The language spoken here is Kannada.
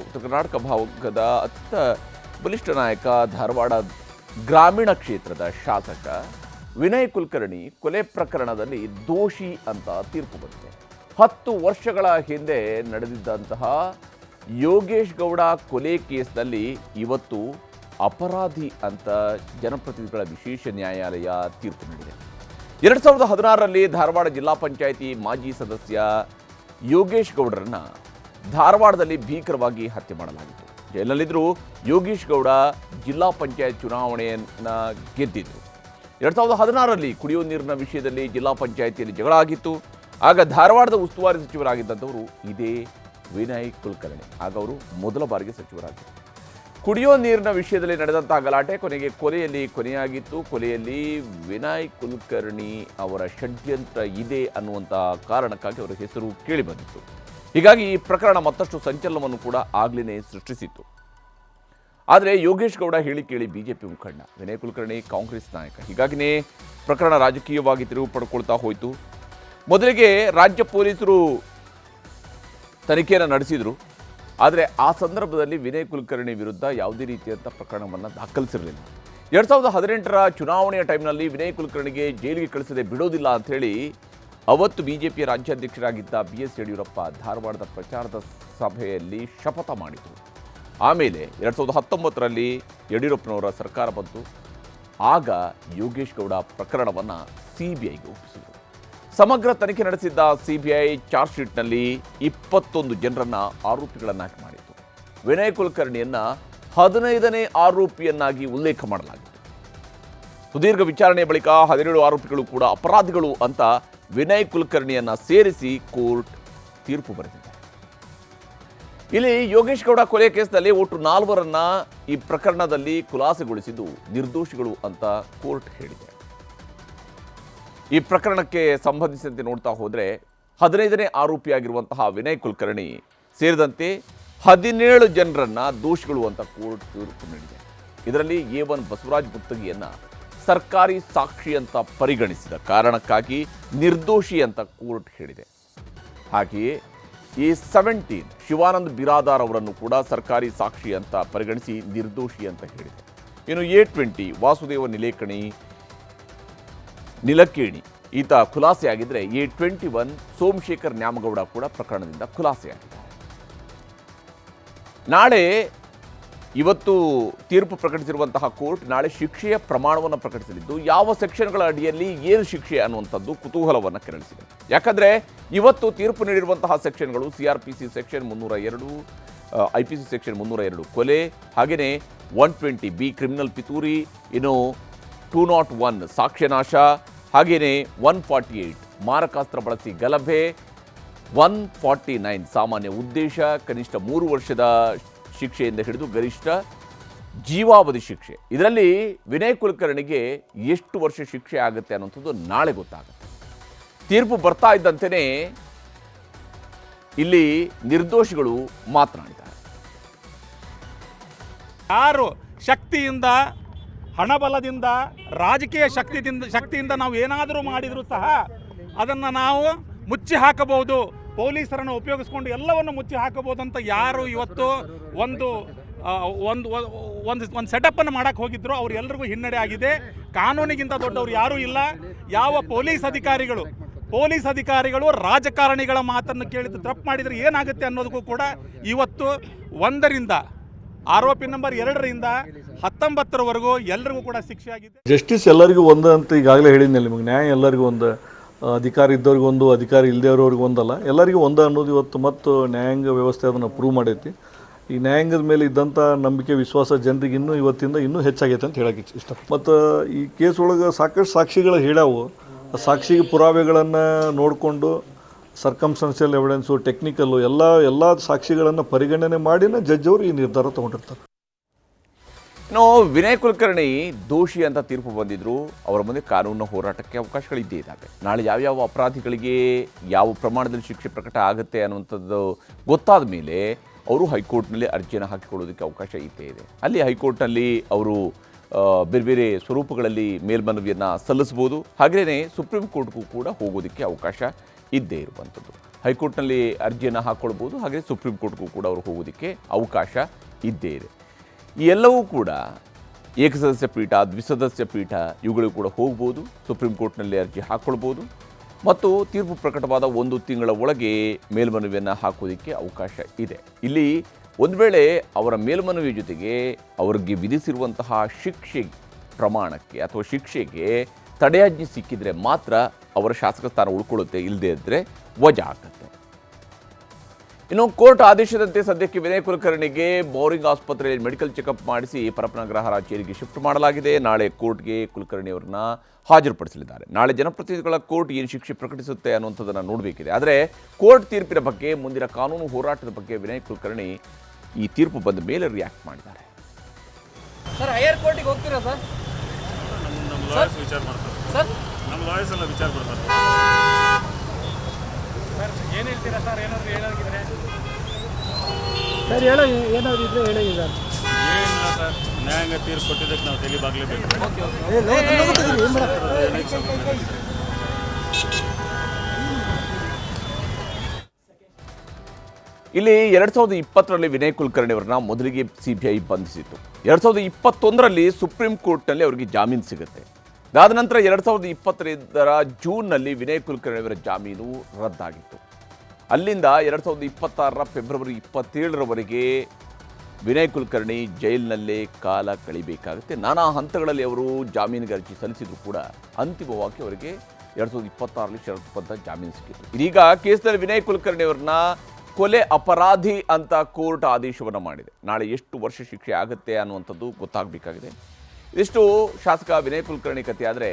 ಉತ್ತರ ಕರ್ನಾಟಕ ಭಾಗದ ಅತ್ಯಂತ ಬಲಿಷ್ಠ ನಾಯಕ, ಧಾರವಾಡ ಗ್ರಾಮೀಣ ಕ್ಷೇತ್ರದ ಶಾಸಕ ವಿನಯ್ ಕುಲಕರ್ಣಿ ಕೊಲೆ ಪ್ರಕರಣದಲ್ಲಿ ದೋಷಿ ಅಂತ ತೀರ್ಪು ಬಂದಿದೆ. 10 ವರ್ಷಗಳ ಹಿಂದೆ ನಡೆದಿದ್ದಂತಹ ಯೋಗೇಶ್ ಗೌಡ ಕೊಲೆ ಕೇಸ್ನಲ್ಲಿ ಇವತ್ತು ಅಪರಾಧಿ ಅಂತ ಜನಪ್ರತಿನಿಧಿಗಳ ವಿಶೇಷ ನ್ಯಾಯಾಲಯ ತೀರ್ಪು ನೀಡಿದೆ. 2016ರಲ್ಲಿ ಧಾರವಾಡ ಜಿಲ್ಲಾ ಪಂಚಾಯಿತಿ ಮಾಜಿ ಸದಸ್ಯ ಯೋಗೇಶ್ ಗೌಡರನ್ನ ಧಾರವಾಡದಲ್ಲಿ ಭೀಕರವಾಗಿ ಹತ್ಯೆ ಮಾಡಲಾಗಿತ್ತು. ಜೈಲಿನಲ್ಲಿದ್ದರೂ ಯೋಗೇಶ್ ಗೌಡ ಜಿಲ್ಲಾ ಪಂಚಾಯತ್ ಚುನಾವಣೆಯನ್ನು ಗೆದ್ದಿದ್ರು. 2016ರಲ್ಲಿ ಕುಡಿಯುವ ನೀರಿನ ವಿಷಯದಲ್ಲಿ ಜಿಲ್ಲಾ ಪಂಚಾಯಿತಿಯಲ್ಲಿ ಜಗಳ ಆಗಿತ್ತು. ಆಗ ಧಾರವಾಡದ ಉಸ್ತುವಾರಿ ಸಚಿವರಾಗಿದ್ದಂಥವರು ಇದೇ ವಿನಯ್ ಕುಲಕರ್ಣಿ. ಆಗ ಅವರು ಮೊದಲ ಬಾರಿಗೆ ಸಚಿವರಾಗಿದ್ದರು. ಕುಡಿಯೋ ನೀರಿನ ವಿಷಯದಲ್ಲಿ ನಡೆದಂತಹ ಗಲಾಟೆ ಕೊನೆಗೆ ಕೊನೆಯಾಗಿತ್ತು. ಕೊಲೆಯಲ್ಲಿ ವಿನಯ್ ಕುಲಕರ್ಣಿ ಅವರ ಷಡ್ಯಂತ್ರ ಇದೆ ಅನ್ನುವಂಥ ಕಾರಣಕ್ಕಾಗಿ ಅವರ ಹೆಸರು ಕೇಳಿಬಂದಿತ್ತು. ಹೀಗಾಗಿ ಈ ಪ್ರಕರಣ ಮತ್ತಷ್ಟು ಸಂಚಲನವನ್ನು ಕೂಡ ಆಗ್ಲೇ ಸೃಷ್ಟಿಸಿತ್ತು. ಆದರೆ ಯೋಗೇಶ್ ಗೌಡ ಹೇಳಿ ಕೇಳಿ ಬಿಜೆಪಿ ಮುಖಂಡ, ವಿನಯ್ ಕುಲಕರ್ಣಿ ಕಾಂಗ್ರೆಸ್ ನಾಯಕ. ಹೀಗಾಗಿಯೇ ಪ್ರಕರಣ ರಾಜಕೀಯವಾಗಿ ತಿರುವು ಪಡ್ಕೊಳ್ತಾ ಹೋಯಿತು. ಮೊದಲಿಗೆ ರಾಜ್ಯ ಪೊಲೀಸರು ತನಿಖೆಯನ್ನು ನಡೆಸಿದರು. ಆದರೆ ಆ ಸಂದರ್ಭದಲ್ಲಿ ವಿನಯ್ ಕುಲಕರ್ಣಿ ವಿರುದ್ಧ ಯಾವುದೇ ರೀತಿಯಂಥ ಪ್ರಕರಣವನ್ನು ದಾಖಲಿಸಿರಲಿಲ್ಲ. 2018ರ ಚುನಾವಣೆಯ ಟೈಮ್ನಲ್ಲಿ ವಿನಯ್ ಕುಲಕರ್ಣಿಗೆ ಜೈಲಿಗೆ ಕಳಿಸದೆ ಬಿಡೋದಿಲ್ಲ ಅಂಥೇಳಿ ಅವತ್ತು ಬಿಜೆಪಿಯ ರಾಜ್ಯಾಧ್ಯಕ್ಷರಾಗಿದ್ದ BS ಯಡಿಯೂರಪ್ಪ ಧಾರವಾಡದ ಪ್ರಚಾರದ ಸಭೆಯಲ್ಲಿ ಶಪಥ ಮಾಡಿದರು. ಆಮೇಲೆ 2019ರಲ್ಲಿ ಯಡಿಯೂರಪ್ಪನವರ ಸರ್ಕಾರ ಬಂತು. ಆಗ ಯೋಗೇಶ್ ಗೌಡ ಪ್ರಕರಣವನ್ನು CBIಗೆ ಒಪ್ಪಿಸಿದರು. ಸಮಗ್ರ ತನಿಖೆ ನಡೆಸಿದ್ದ CBI ಚಾರ್ಜ್ ಶೀಟ್ನಲ್ಲಿ 21 ಜನರನ್ನು ಆರೋಪಿಗಳನ್ನಾಗಿ ಮಾಡಿತ್ತು. ವಿನಯ್ ಕುಲಕರ್ಣಿಯನ್ನು 15ನೇ ಆರೋಪಿಯನ್ನಾಗಿ ಉಲ್ಲೇಖ ಮಾಡಲಾಗಿತ್ತು. ಸುದೀರ್ಘ ವಿಚಾರಣೆಯ ಬಳಿಕ 17 ಆರೋಪಿಗಳು ಕೂಡ ಅಪರಾಧಿಗಳು ಅಂತ ವಿನಯ್ ಕುಲಕರ್ಣಿಯನ್ನು ಸೇರಿಸಿ ಕೋರ್ಟ್ ತೀರ್ಪು ಬರೆದಿದೆ. ಇಲ್ಲಿ ಯೋಗೇಶ್ ಗೌಡ ಕೊಲೆ ಕೇಸ್ನಲ್ಲಿ ಒಟ್ಟು 4ರನ್ನ ಈ ಪ್ರಕರಣದಲ್ಲಿ ಖುಲಾಸೆಗೊಳಿಸಿದ್ದು ನಿರ್ದೋಷಿಗಳು ಅಂತ ಕೋರ್ಟ್ ಹೇಳಿದೆ. ಈ ಪ್ರಕರಣಕ್ಕೆ ಸಂಬಂಧಿಸಿದಂತೆ ನೋಡ್ತಾ ಹೋದರೆ 15ನೇ ಆರೋಪಿಯಾಗಿರುವಂತಹ ವಿನಯ್ ಕುಲಕರ್ಣಿ ಸೇರಿದಂತೆ 17 ಜನರನ್ನ ದೋಷಿಗಳು ಅಂತ ಕೋರ್ಟ್ ತೀರ್ಪು ನೀಡಿದೆ. ಇದರಲ್ಲಿ A1 ಬಸವರಾಜ್ ಮುತ್ತಗಿಯನ್ನು ಸರ್ಕಾರಿ ಸಾಕ್ಷಿ ಅಂತ ಪರಿಗಣಿಸಿದ ಕಾರಣಕ್ಕಾಗಿ ನಿರ್ದೋಷಿ ಅಂತ ಕೋರ್ಟ್ ಹೇಳಿದೆ. ಹಾಗೆಯೇ A17 ಶಿವಾನಂದ್ ಬಿರಾದಾರ್ ಅವರನ್ನು ಕೂಡ ಸರ್ಕಾರಿ ಸಾಕ್ಷಿ ಅಂತ ಪರಿಗಣಿಸಿ ನಿರ್ದೋಷಿ ಅಂತ ಹೇಳಿದೆ. ಇನ್ನು A20 ವಾಸುದೇವ ನಿಲಕೇಣಿ ಈತ ಖುಲಾಸೆಯಾಗಿದ್ದರೆ A21 ಸೋಮಶೇಖರ್ ನ್ಯಾಮಗೌಡ ಕೂಡ ಪ್ರಕರಣದಿಂದ ಖುಲಾಸೆಯಾಗಿದೆ. ನಾಳೆ ಇವತ್ತು ತೀರ್ಪು ಪ್ರಕಟಿಸಿರುವಂತಹ ಕೋರ್ಟ್ ನಾಳೆ ಶಿಕ್ಷೆಯ ಪ್ರಮಾಣವನ್ನು ಪ್ರಕಟಿಸಲಿದ್ದು ಯಾವ ಸೆಕ್ಷನ್ಗಳ ಅಡಿಯಲ್ಲಿ ಏನು ಶಿಕ್ಷೆ ಅನ್ನುವಂಥದ್ದು ಕುತೂಹಲವನ್ನು ಕೆರಳಿಸಿದೆ. ಯಾಕಂದರೆ ಇವತ್ತು ತೀರ್ಪು ನೀಡಿರುವಂತಹ ಸೆಕ್ಷನ್ಗಳು CRPC ಸೆಕ್ಷನ್ 302, IPC ಸೆಕ್ಷನ್ 302 ಕೊಲೆ, ಹಾಗೆಯೇ 120B ಕ್ರಿಮಿನಲ್ ಪಿತೂರಿ, ಇನ್ನು 201 ಸಾಕ್ಷ್ಯನಾಶ, ಹಾಗೆಯೇ 148 ಮಾರಕಾಸ್ತ್ರ ಬಳಸಿ ಗಲಭೆ, 149 ಸಾಮಾನ್ಯ ಉದ್ದೇಶ, ಕನಿಷ್ಠ 3 ವರ್ಷದ ಶಿಕ್ಷೆಯಿಂದ ಹಿಡಿದು ಗರಿಷ್ಠ ಜೀವಾವಧಿ ಶಿಕ್ಷೆ. ಇದರಲ್ಲಿ ವಿನಯ್ ಕುಲಕರ್ಣಿಗೆ ಎಷ್ಟು ವರ್ಷ ಶಿಕ್ಷೆ ಆಗುತ್ತೆ ಅನ್ನೋಂಥದ್ದು ನಾಳೆ ಗೊತ್ತಾಗುತ್ತೆ. ತೀರ್ಪು ಬರ್ತಾ ಇದ್ದಂತೆಯೇ ಇಲ್ಲಿ ನಿರ್ದೋಷಿಗಳು ಮಾತನಾಡಿದ್ದಾರೆ. ಯಾರು ಶಕ್ತಿಯಿಂದ, ಹಣಬಲದಿಂದ, ರಾಜಕೀಯ ಶಕ್ತಿಯಿಂದ ನಾವು ಏನಾದರೂ ಮಾಡಿದರೂ ಸಹ ಅದನ್ನು ನಾವು ಮುಚ್ಚಿ ಹಾಕಬಹುದು, ಪೊಲೀಸರನ್ನು ಉಪಯೋಗಿಸ್ಕೊಂಡು ಎಲ್ಲವನ್ನು ಮುಚ್ಚಿ ಹಾಕಬಹುದು ಅಂತ ಯಾರು ಇವತ್ತು ಒಂದು ಸೆಟಪ್ಪನ್ನು ಮಾಡೋಕ್ಕೆ ಹೋಗಿದ್ರು ಅವರೆಲ್ಲರಿಗೂ ಹಿನ್ನಡೆ ಆಗಿದೆ. ಕಾನೂನಿಗಿಂತ ದೊಡ್ಡವರು ಯಾರೂ ಇಲ್ಲ. ಯಾವ ಪೊಲೀಸ್ ಅಧಿಕಾರಿಗಳು ರಾಜಕಾರಣಿಗಳ ಮಾತನ್ನು ಕೇಳಿದ್ದು ತಪ್ಪು ಮಾಡಿದರೆ ಏನಾಗುತ್ತೆ ಅನ್ನೋದಕ್ಕೂ ಕೂಡ ಇವತ್ತು 1ರಿಂದ ಆರೋಪಿ ನಂಬರ್ 2ರಿಂದ 19ರವರೆಗೂ ಎಲ್ಲರಿಗೂ ಕೂಡ ಶಿಕ್ಷೆ ಆಗಿದೆ. ಜಸ್ಟಿಸ್ ಎಲ್ಲರಿಗೂ ಒಂದು ಅಂತ ಈಗಾಗಲೇ ಹೇಳಿದ್ನಲ್ಲ ನಿಮಗೆ. ನ್ಯಾಯ ಎಲ್ಲರಿಗೂ ಒಂದು, ಅಧಿಕಾರ ಇದ್ದವ್ರಿಗೊಂದು, ಅಧಿಕಾರ ಇಲ್ಲದವ್ರಿಗೆ ಒಂದಲ್ಲ, ಎಲ್ಲರಿಗೂ ಒಂದು ಅನ್ನೋದು ಇವತ್ತು ಮತ್ತು ನ್ಯಾಯಾಂಗ ವ್ಯವಸ್ಥೆ ಅದನ್ನು ಪ್ರೂವ್ ಮಾಡೈತಿ. ಈ ನ್ಯಾಯಾಂಗದ ಮೇಲೆ ಇದ್ದಂಥ ನಂಬಿಕೆ, ವಿಶ್ವಾಸ ಜನರಿಗೆ ಇವತ್ತಿಂದ ಇನ್ನೂ ಹೆಚ್ಚಾಗೈತೆ ಅಂತ ಹೇಳಕ್ಕೆ ಇಷ್ಟ. ಮತ್ತು ಈ ಕೇಸ್ ಒಳಗೆ ಸಾಕಷ್ಟು ಸಾಕ್ಷಿಗಳು ಹೇಳ್ಯಾವು. ಸಾಕ್ಷಿಗೆ ಪುರಾವೆಗಳನ್ನು ನೋಡಿಕೊಂಡು ಸರ್ಕಮ್ಸ್ಟೆನ್ಷಿಯಲ್ ಎವಿಡೆನ್ಸು, ಟೆಕ್ನಿಕಲ್ಲು ಎಲ್ಲ ಸಾಕ್ಷಿಗಳನ್ನು ಪರಿಗಣನೆ ಮಾಡಿನ ಜಡ್ಜ್ ಅವರು ಈ ನಿರ್ಧಾರ ತೊಗೊಂಡಿರ್ತಾರೆ. ಇನ್ನು ವಿನಯ್ ಕುಲಕರ್ಣಿ ದೋಷಿ ಅಂತ ತೀರ್ಪು ಬಂದಿದ್ರು. ಅವರ ಮುಂದೆ ಕಾನೂನಿನ ಹೋರಾಟಕ್ಕೆ ಅವಕಾಶಗಳಿದ್ದೇ ಇದ್ದಾವೆ. ನಾಳೆ ಯಾವ್ಯಾವ ಅಪರಾಧಿಗಳಿಗೆ ಯಾವ ಪ್ರಮಾಣದಲ್ಲಿ ಶಿಕ್ಷೆ ಪ್ರಕಟ ಆಗುತ್ತೆ ಅನ್ನುವಂಥದ್ದು ಗೊತ್ತಾದ ಮೇಲೆ ಅವರು ಹೈಕೋರ್ಟ್ನಲ್ಲಿ ಅರ್ಜಿಯನ್ನು ಹಾಕಿಕೊಳ್ಳೋದಕ್ಕೆ ಅವಕಾಶ ಇದ್ದೇ ಇದೆ. ಅಲ್ಲಿ ಹೈಕೋರ್ಟ್ನಲ್ಲಿ ಅವರು ಬೇರೆ ಬೇರೆ ಸ್ವರೂಪಗಳಲ್ಲಿ ಮೇಲ್ಮನವಿಯನ್ನು ಸಲ್ಲಿಸ್ಬೋದು. ಹಾಗೆಯೇ ಸುಪ್ರೀಂ ಕೋರ್ಟ್ಗೂ ಕೂಡ ಹೋಗೋದಕ್ಕೆ ಅವಕಾಶ ಇದ್ದೇ ಇರುವಂಥದ್ದು. ಹೈಕೋರ್ಟ್ನಲ್ಲಿ ಅರ್ಜಿಯನ್ನು ಹಾಕ್ಕೊಳ್ಬೋದು, ಹಾಗೆ ಸುಪ್ರೀಂ ಕೋರ್ಟ್ಗೂ ಕೂಡ ಅವರು ಹೋಗೋದಕ್ಕೆ ಅವಕಾಶ ಇದ್ದೇ ಇದೆ. ಈ ಎಲ್ಲವೂ ಕೂಡ ಏಕಸದಸ್ಯ ಪೀಠ, ದ್ವಿಸದಸ್ಯ ಪೀಠ ಇವುಗಳು ಕೂಡ ಹೋಗ್ಬೋದು, ಸುಪ್ರೀಂ ಕೋರ್ಟ್ನಲ್ಲಿ ಅರ್ಜಿ ಹಾಕ್ಕೊಳ್ಬೋದು ಮತ್ತು ತೀರ್ಪು ಪ್ರಕಟವಾದ 1 ತಿಂಗಳ ಒಳಗೆ ಮೇಲ್ಮನವಿಯನ್ನು ಹಾಕೋದಕ್ಕೆ ಅವಕಾಶ ಇದೆ. ಇಲ್ಲಿ ಒಂದು ವೇಳೆ ಅವರ ಮೇಲ್ಮನವಿ ಜೊತೆಗೆ ಅವರಿಗೆ ವಿಧಿಸಿರುವಂತಹ ಶಿಕ್ಷೆ ಪ್ರಮಾಣಕ್ಕೆ ಅಥವಾ ಶಿಕ್ಷೆಗೆ ತಡೆಯಾಜ್ಞೆ ಸಿಕ್ಕಿದರೆ ಮಾತ್ರ ಅವರ ಶಾಸಕ ಸ್ಥಾನ ಉಳ್ಕೊಳ್ಳುತ್ತೆ, ಇಲ್ಲದೇ ಇದ್ದರೆ ವಜಾ ಆಗುತ್ತೆ. ಇನ್ನು ಕೋರ್ಟ್ ಆದೇಶದಂತೆ ಸದ್ಯಕ್ಕೆ ವಿನಯ್ ಕುಲಕರ್ಣಿಗೆ ಬೋರಿಂಗ್ ಆಸ್ಪತ್ರೆಯಲ್ಲಿ ಮೆಡಿಕಲ್ ಚೆಕಪ್ ಮಾಡಿಸಿ ಪರಪ್ಪನ ಗ್ರಹ ಜೈಲಿಗೆ ಶಿಫ್ಟ್ ಮಾಡಲಾಗಿದೆ. ನಾಳೆ ಕೋರ್ಟ್ಗೆ ಕುಲಕರ್ಣಿ ಅವರನ್ನ ಹಾಜರುಪಡಿಸಲಿದ್ದಾರೆ. ನಾಳೆ ಜನಪ್ರತಿನಿಧಿಗಳ ಕೋರ್ಟ್ ಏನು ಶಿಕ್ಷೆ ಪ್ರಕಟಿಸುತ್ತೆ ಅನ್ನುವಂಥದ್ದನ್ನು ನೋಡಬೇಕಿದೆ. ಆದರೆ ಕೋರ್ಟ್ ತೀರ್ಪಿನ ಬಗ್ಗೆ, ಮುಂದಿನ ಕಾನೂನು ಹೋರಾಟದ ಬಗ್ಗೆ ವಿನಯ್ ಕುಲಕರ್ಣಿ ಈ ತೀರ್ಪು ಬಂದ ಮೇಲೆ ರಿಯಾಕ್ಟ್ ಮಾಡಿದ್ದಾರೆ. ಸರ್ ಹೈಯರ್ ಕೋರ್ಟಿಗೆ ಹೋಗ್ತೀರಾ ಸರ್? ನಮ್ಮ ಲಾಯರ್ಸ್ ವಿಚಾರ ಮಾಡ್ತಾರೆ ಸರ್ ನಮ್ಮ ಲಾಯರ್ಸ್ ಎಲ್ಲ ವಿಚಾರ ಮಾಡ್ತಾರೆ ಸರ್ ಏನು ಹೇಳ್ತೀರಾ ಸರ್? ಏನಾದರೂ ಹೇಳೋದಿದ್ರೆ ಸರ್ ಏನಾದ್ರು ಇದ್ರೆ ಹೇಳಿ ಸರ್. ಏನಿಲ್ಲ ಸರ್, ನ್ಯಾಯಾಂಗ ತೀರ್ಪು ಕೊಟ್ಟಿದ್ದಕ್ಕೆ ನಾವು ತಲೆಬಾಗಲೇಬೇಕು. ಇಲ್ಲಿ 2020ರಲ್ಲಿ ವಿನಯ್ ಕುಲಕರ್ಣಿ ಅವರನ್ನ ಮೊದಲಿಗೆ CBI ಬಂಧಿಸಿತ್ತು. 2021ರಲ್ಲಿ ಸುಪ್ರೀಂ ಕೋರ್ಟ್ನಲ್ಲಿ ಅವರಿಗೆ ಜಾಮೀನು ಸಿಗುತ್ತೆ. ಅದಾದ ನಂತರ 2022ರ ಜೂನ್ನಲ್ಲಿ ವಿನಯ್ ಕುಲಕರ್ಣಿ ಅವರ ಜಾಮೀನು ರದ್ದಾಗಿತ್ತು. ಅಲ್ಲಿಂದ 2026ರ ಫೆಬ್ರವರಿ 27ರವರೆಗೆ ವಿನಯ್ ಕುಲಕರ್ಣಿ ಜೈಲಿನಲ್ಲೇ ಕಾಲ ಕಳಿಬೇಕಾಗುತ್ತೆ. ನಾನಾ ಹಂತಗಳಲ್ಲಿ ಅವರು ಜಾಮೀನಿಗೆ ಅರ್ಜಿ ಸಲ್ಲಿಸಿದ್ರು ಕೂಡ ಅಂತಿಮವಾಗಿ ಅವರಿಗೆ 2026ರಲ್ಲಿ ಷರತ್ತುಬದ್ಧ ಜಾಮೀನು ಸಿಕ್ಕಿತ್ತು. ಇದೀಗ ಕೇಸ್ನಲ್ಲಿ ವಿನಯ್ ಕುಲಕರ್ಣಿ ಅವರನ್ನ ಕೊಲೆ ಅಪರಾಧಿ ಅಂತ ಕೋರ್ಟ್ ಆದೇಶವನ್ನು ಮಾಡಿದೆ. ನಾಳೆ ಎಷ್ಟು ವರ್ಷ ಶಿಕ್ಷೆ ಆಗುತ್ತೆ ಅನ್ನುವಂಥದ್ದು ಗೊತ್ತಾಗಬೇಕಾಗಿದೆ. ಇದಿಷ್ಟು ಶಾಸಕ ವಿನಯ್ ಕುಲಕರ್ಣಿ ಕಥೆ. ಆದರೆ